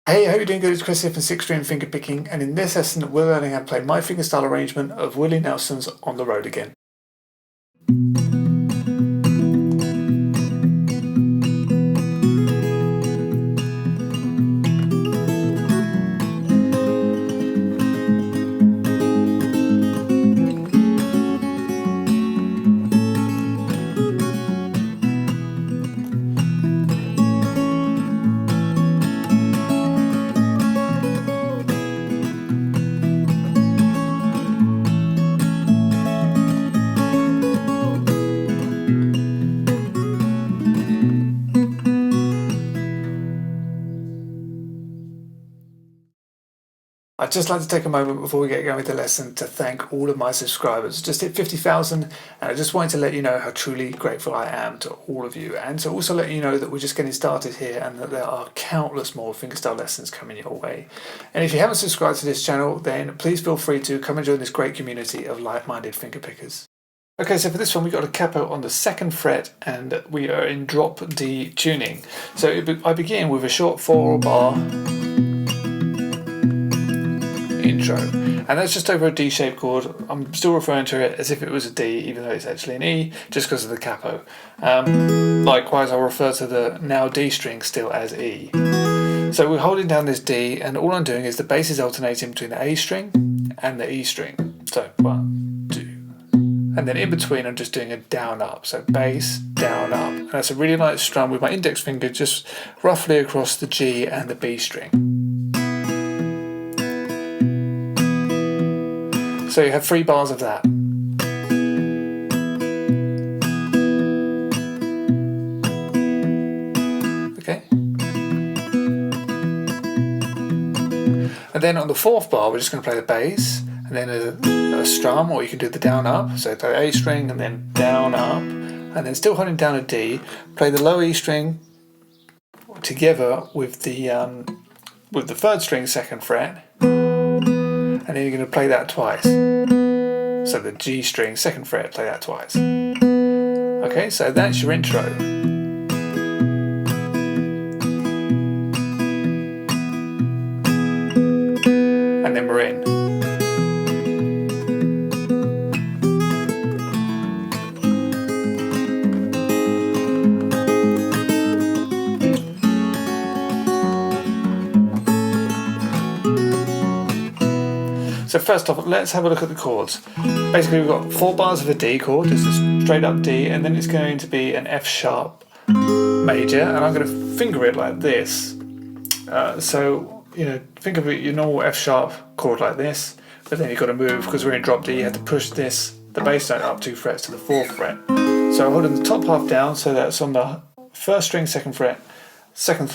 Hey, I hope you're doing good. It's Chris here from 6-String Fingerpicking, and in this lesson we're learning how to play my fingerstyle arrangement of Willie Nelson's On the Road Again. I'd just like to take a moment before we get going with the lesson to thank all of my subscribers. Just hit 50,000, and I just wanted to let you know how truly grateful I am to all of you, and to also let you know that we're just getting started here and that there are countless more fingerstyle lessons coming your way. And if you haven't subscribed to this channel, then please feel free to come and join this great community of like-minded fingerpickers. Okay, so for this one we've got a capo on the 2nd fret and we are in drop D tuning. So I begin with a short 4-bar intro, and that's just over a D shaped chord. I'm still referring to it as if it was a D, even though it's actually an E, just because of the capo. Likewise, I'll refer to the now D string still as E. So we're holding down this D, and all I'm doing is the bass is alternating between the A string and the E string. So 1, 2, and then in between I'm just doing a down up. So bass, down up, and that's a really light strum with my index finger just roughly across the G and the B string. So you have 3 bars of that. Okay. And then on the 4th bar we're just going to play the bass and then a strum, or you can do the down up. So play the A string and then down up, and then still holding down a D, play the low E string together with the 3rd string 2nd fret. And then you're going to play that twice. So the G string 2nd fret, play that twice. Okay, so that's your intro. And then we're in. So first off, let's have a look at the chords. Basically we've got 4 bars of a D chord, just a straight up D, and then it's going to be an F sharp major, and I'm going to finger it like this. So, you know, think of it, your normal F sharp chord like this, but then you've got to move, because we're in drop D, you have to push this, the bass note up 2 frets to the 4th fret. So holding the top half down, so that's on the 1st string 2nd fret, 2nd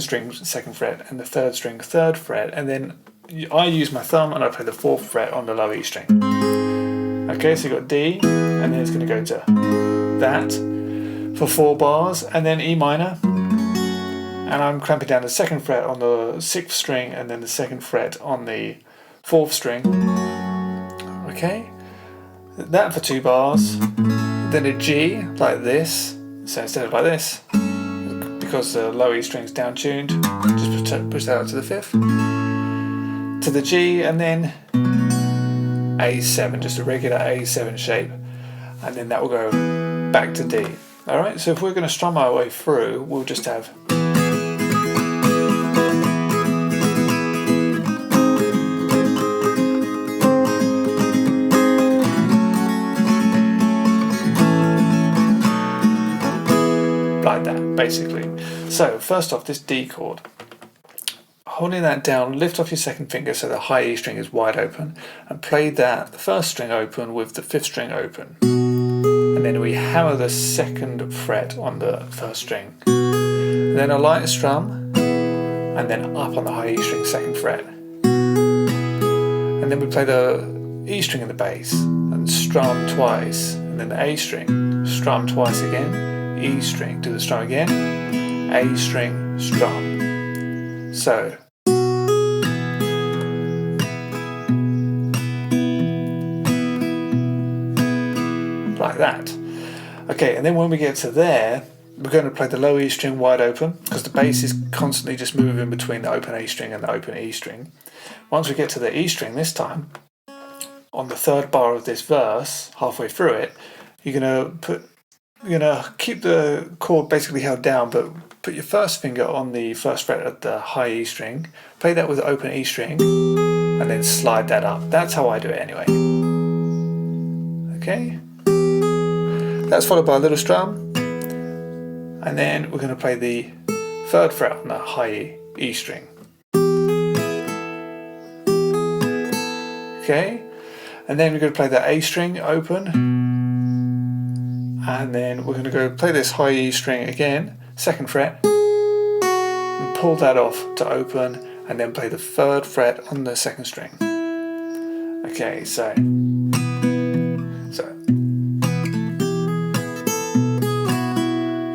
string 2nd fret, and the 3rd string 3rd fret, and then I use my thumb and I play the 4th fret on the low E string. Okay, so you've got D, and then it's going to go to that for 4 bars, and then E minor, and I'm clamping down the 2nd fret on the 6th string and then the 2nd fret on the 4th string. Okay, that for 2 bars, then a G like this, so instead of like this, because the low E string's down tuned, just push that out to the 5th. To the G, and then A7, just a regular A7 shape, and then that will go back to D. Alright, so if we're going to strum our way through, we'll just have like that, basically. So first off, this D chord. Holding that down, lift off your 2nd finger so the high E string is wide open, and play that, the 1st string open with the 5th string open. And then we hammer the 2nd fret on the 1st string. And then a light strum, and then up on the high E string 2nd fret. And then we play the E string in the bass, and strum twice, and then the A string, strum twice again, E string, do the strum again, A string, strum. So, like that. Okay, and then when we get to there, we're going to play the low E string wide open because the bass is constantly just moving between the open A string and the open E string. Once we get to the E string this time, on the third bar of this verse, halfway through it, you're going to keep the chord basically held down, but put your first finger on the first fret of the high E string, play that with the open E string, and then slide that up. That's how I do it anyway. Okay? That's followed by a little strum, and then we're going to play the third fret on the high E string. Okay? And then we're going to play the A string open, and then we're going to go play this high E string again, second fret, and pull that off to open, and then play the third fret on the second string. Okay, so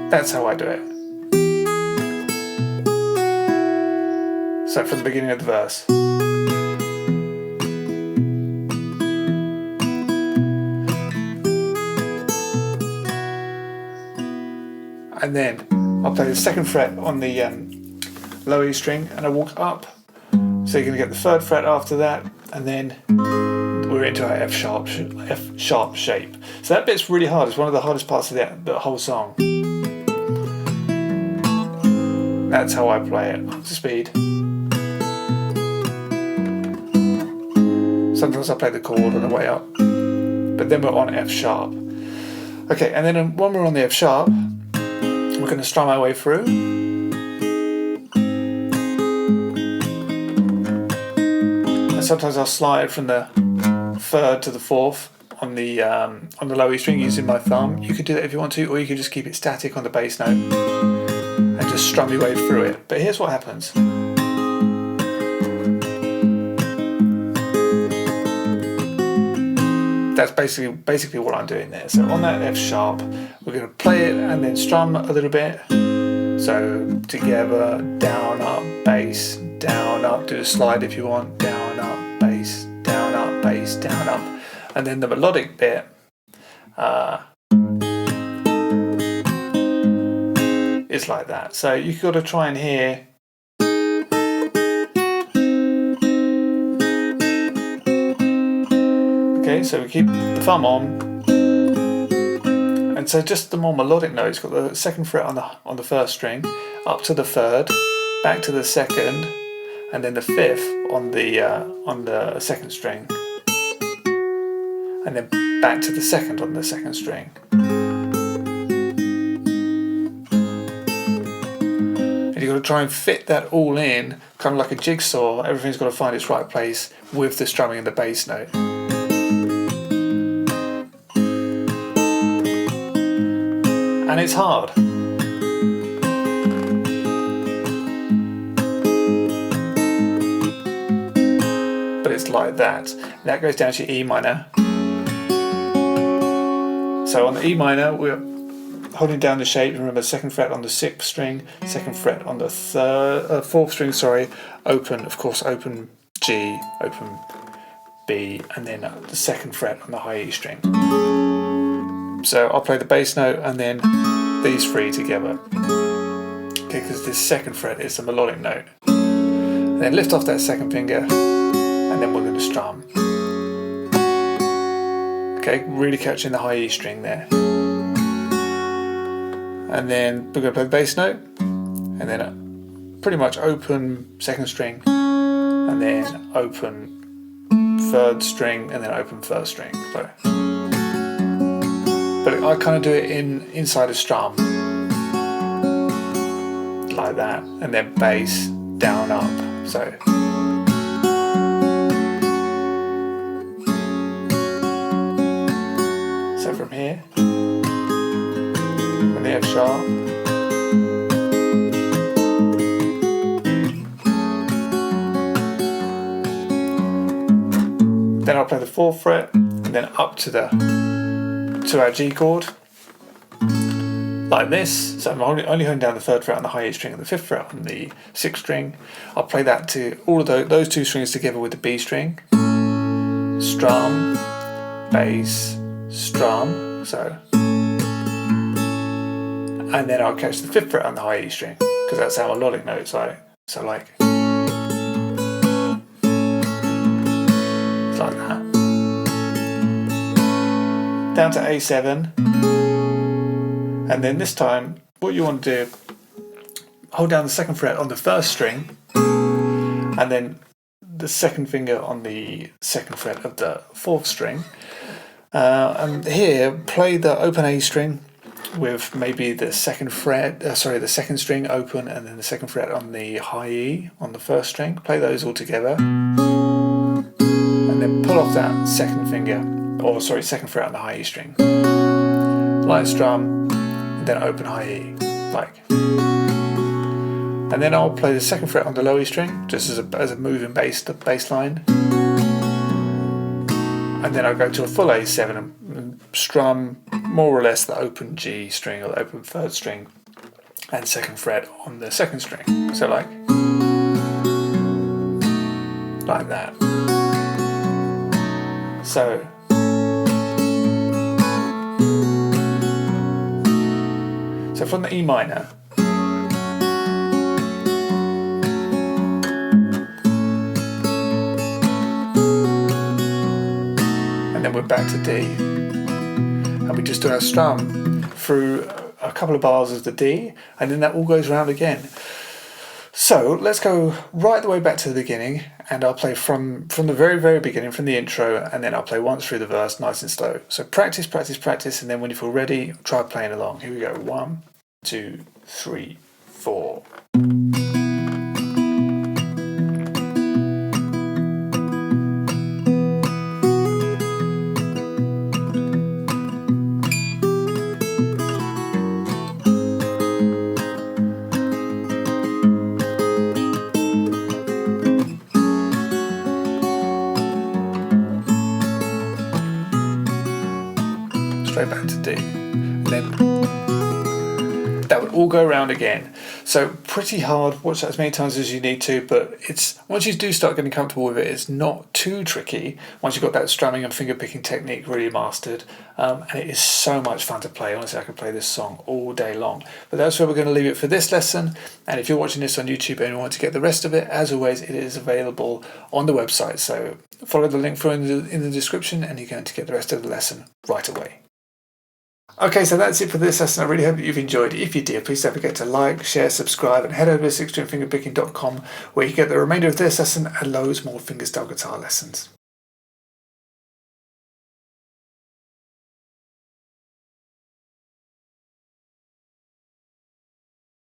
that's how I do it. So from the beginning of the verse. And then I'll play the second fret on the low E string, and I walk up. So you're going to get the third fret after that, and then we're into our F sharp shape. So that bit's really hard. It's one of the hardest parts of the whole song. That's how I play it, up to speed. Sometimes I play the chord on the way up, but then we're on F sharp. Okay, and then when we're on the F sharp, we're going to strum our way through. And sometimes I'll slide from the third to the fourth on the low E string using my thumb. You could do that if you want to, or you could just keep it static on the bass note and just strum your way through it. But here's what happens. That's basically what I'm doing there. So on that F sharp, we're going to play it and then strum a little bit. So together, down, up, bass, down, up. Do a slide if you want. Down, up, bass, down, up, bass, down, up. And then the melodic bit is like that. So you've got to try and hear. Okay, so we keep the thumb on, and so just the more melodic notes. Got the second fret on the first string, up to the third, back to the second, and then the fifth on the second string, and then back to the second on the second string. And you've got to try and fit that all in, kind of like a jigsaw. Everything's got to find its right place with the strumming and the bass note. And it's hard. But it's like that. That goes down to E minor. So on the E minor, we're holding down the shape. Remember, second fret on the sixth string, second fret on the fourth string, open, of course, open G, open B, and then the second fret on the high E string. So I'll play the bass note and then these three together. Okay, because this second fret is the melodic note. And then lift off that second finger, and then we're going to strum. Okay, really catching the high E string there. And then we're going to play the bass note, and then pretty much open second string, and then open third string, and then open first string. So. But I kind of do it inside a strum, like that, and then bass, down, up. So from here, from the F sharp, then I'll play the fourth fret, and then up to our G chord, like this. So I'm only holding down the third fret on the high E string and the fifth fret on the sixth string. I'll play that to all of those two strings together with the B string. Strum, bass, strum. So, and then I'll catch the 5th fret on the high E string, because that's how melodic notes are. So like, it's like that. Down to A7, and then this time what you want to do, hold down the 2nd fret on the 1st string, and then the 2nd finger on the 2nd fret of the 4th string, and here play the open A string with maybe the 2nd fret, the 2nd string open, and then the 2nd fret on the high E on the 1st string. Play those all together, and then pull off that 2nd finger, or 2nd fret on the high E string. Light strum, and then open high E, like. And then I'll play the 2nd fret on the low E string, just as a moving bass line. And then I'll go to a full A7 and strum more or less the open G string or the open 3rd string and 2nd fret on the 2nd string. So like that. So from the E minor, and then we're back to D, and we just do our strum through a couple of bars of the D, and then that all goes round again. So let's go right the way back to the beginning, and I'll play from the very, very beginning, from the intro, and then I'll play once through the verse, nice and slow. So practice, practice, practice, and then when you feel ready, try playing along. Here we go. 1, 2, 3, 4. Straight back to D, and then that would all go around again. So pretty hard, watch that as many times as you need to, but it's, once you do start getting comfortable with it, it's not too tricky once you've got that strumming and finger picking technique really mastered, and it is so much fun to play. Honestly, I could play this song all day long. But that's where we're going to leave it for this lesson, and if you're watching this on YouTube and you want to get the rest of it, as always, it is available on the website, so follow the link in the description and you're going to get the rest of the lesson right away. Okay, so that's it for this lesson. I really hope that you've enjoyed. If you did, please don't forget to like, share, subscribe, and head over to 6stringfingerpicking.com, where you get the remainder of this lesson and loads more fingerstyle guitar lessons.